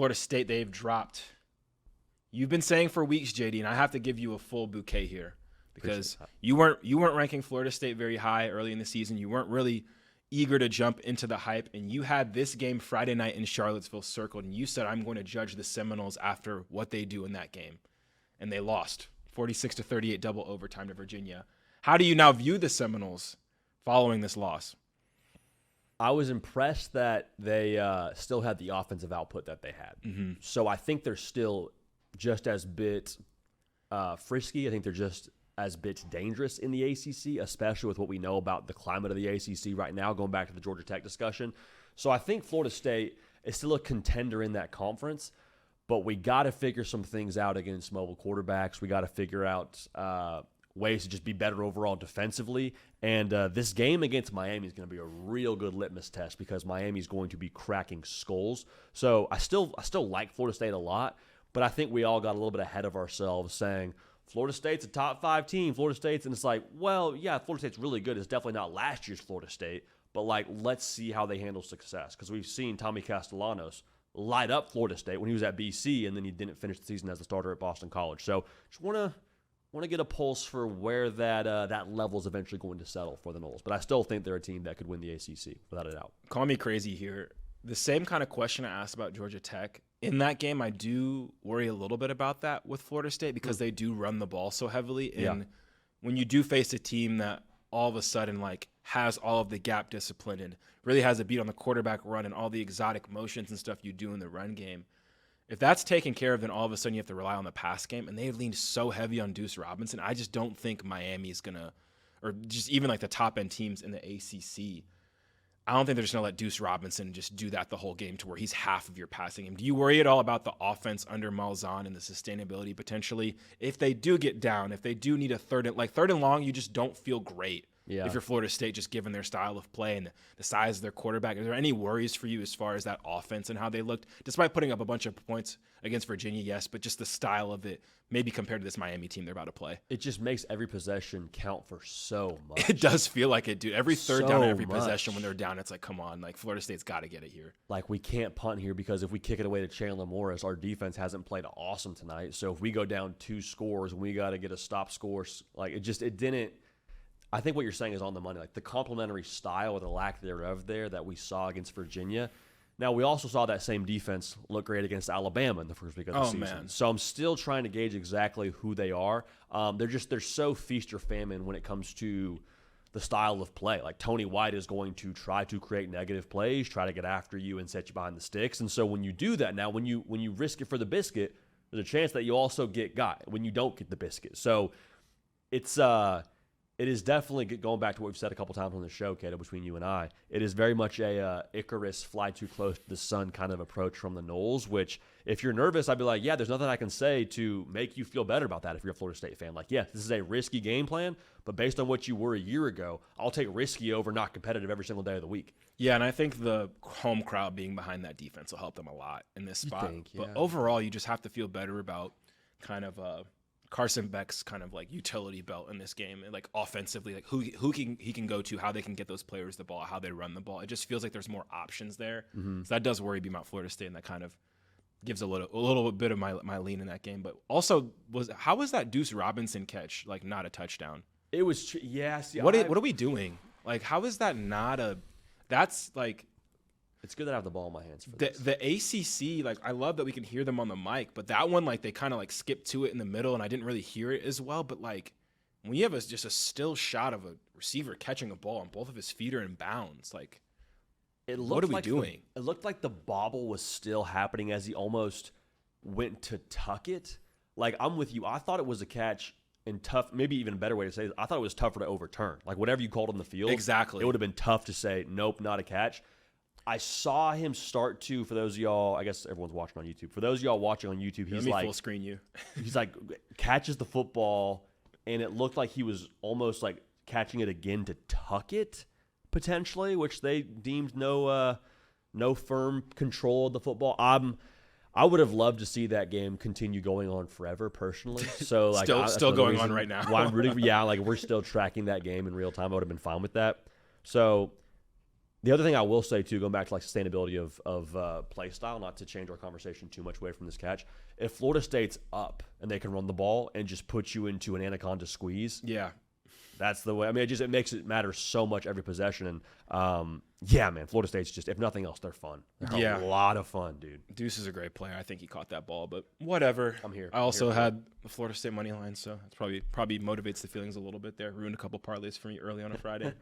Florida State, they've dropped. You've been saying for weeks, JD, and I have to give you a full bouquet here because you weren't ranking Florida State very high early in the season. You weren't really eager to jump into the hype, and you had this game Friday night in Charlottesville circled, and you said, I'm going to judge the Seminoles after what they do in that game. And they lost 46-38 double overtime to Virginia. How do you now view the Seminoles following this loss? I was impressed that they still had the offensive output that they had. Mm-hmm. So I think they're still just as bit frisky. I think they're just as bit dangerous in the ACC, especially with what we know about the climate of the ACC right now, going back to the Georgia Tech discussion. So I think Florida State is still a contender in that conference, but we got to figure some things out against mobile quarterbacks. We got to figure out ways to just be better overall defensively. And this game against Miami is going to be a real good litmus test because Miami is going to be cracking skulls. So I still like Florida State a lot, but I think we all got a little bit ahead of ourselves saying Florida State's a top 5 team. Florida State's, and it's like, well, yeah, Florida State's really good. It's definitely not last year's Florida State, but like, let's see how they handle success because we've seen Tommy Castellanos light up Florida State when he was at BC, and then he didn't finish the season as a starter at Boston College. So just want to get a pulse for where that level is eventually going to settle for the Noles. But I still think they're a team that could win the ACC without a doubt. Call me crazy here. The same kind of question I asked about Georgia Tech. In that game, I do worry a little bit about that with Florida State because they do run the ball so heavily. And when you do face a team that all of a sudden like has all of the gap discipline and really has a beat on the quarterback run and all the exotic motions and stuff you do in the run game, if that's taken care of, then all of a sudden you have to rely on the pass game. And they've leaned so heavy on Deuce Robinson. I just don't think Miami's going to, or just even like the top-end teams in the ACC, I don't think they're just going to let Deuce Robinson just do that the whole game to where he's half of your passing game. Do you worry at all about the offense under Malzahn and the sustainability potentially? If they do get down, if they do need a third and long, you just don't feel great. Yeah. If you're Florida State, just given their style of play and the size of their quarterback, are there any worries for you as far as that offense and how they looked? Despite putting up a bunch of points against Virginia, yes, but just the style of it, maybe compared to this Miami team they're about to play. It just makes every possession count for so much. It does feel like it, dude. Every third down, every possession when they're down, it's like, come on, like Florida State's got to get it here. Like we can't punt here because if we kick it away to Chandler Morris, our defense hasn't played awesome tonight. So if we go down 2 scores and we got to get a stop score, like it didn't. I think what you're saying is on the money. Like the complementary style or the lack thereof there that we saw against Virginia. Now, we also saw that same defense look great against Alabama in the first week of the season. Man. So I'm still trying to gauge exactly who they are. They're so feast or famine when it comes to the style of play. Like Tony White is going to try to create negative plays, try to get after you and set you behind the sticks. And so when you do that now, when you risk it for the biscuit, there's a chance that you also get got when you don't get the biscuit. So it is definitely, going back to what we've said a couple times on the show, Kaiden, between you and I, it is very much a Icarus fly too close to the sun kind of approach from the Noles, which if you're nervous, I'd be like, yeah, there's nothing I can say to make you feel better about that if you're a Florida State fan. Like, yeah, this is a risky game plan, but based on what you were a year ago, I'll take risky over not competitive every single day of the week. Yeah, and I think the home crowd being behind that defense will help them a lot in this spot. But overall, you just have to feel better about kind of Carson Beck's kind of like utility belt in this game, and like offensively, like who he can go to, how they can get those players the ball, how they run the ball. It just feels like there's more options there. Mm-hmm. So that does worry me about Florida State, and that kind of gives a little bit of my lean in that game. But also, how was that Deuce Robinson catch like not a touchdown? It was yes. What are we doing? Like, how is that not a? That's like. It's good that I have the ball in my hands for this. The ACC, like, I love that we can hear them on the mic, but that one, like, they kind of, like, skipped to it in the middle, and I didn't really hear it as well. But, like, when you have just a still shot of a receiver catching a ball and both of his feet are in bounds, like, what are we doing? It looked like the bobble was still happening as he almost went to tuck it. Like, I'm with you. I thought it was a catch and tough, maybe even a better way to say it, I thought it was tougher to overturn. Like, whatever you called on the field. Exactly. It would have been tough to say, nope, not a catch. I saw him start to, for those of y'all, I guess everyone's watching on YouTube. For those of y'all watching on YouTube, he's like, full screen you. He's like, catches the football, and it looked like he was almost like catching it again to tuck it, potentially, which they deemed no firm control of the football. I would have loved to see that game continue going on forever, personally. So like, still going on right now. Well, I'm rooting for, like we're still tracking that game in real time. I would have been fine with that. So. The other thing I will say, too, going back to like sustainability of play style, not to change our conversation too much away from this catch, if Florida State's up and they can run the ball and just put you into an anaconda squeeze, Yeah. that's the way. I mean, it makes it matter so much every possession. And yeah, man, Florida State's just, if nothing else, they're fun. They're a lot of fun, dude. Deuce is a great player. I think he caught that ball, but whatever. I'm here. I also had the Florida State money line, so that's probably motivates the feelings a little bit there. Ruined a couple parlays for me early on a Friday.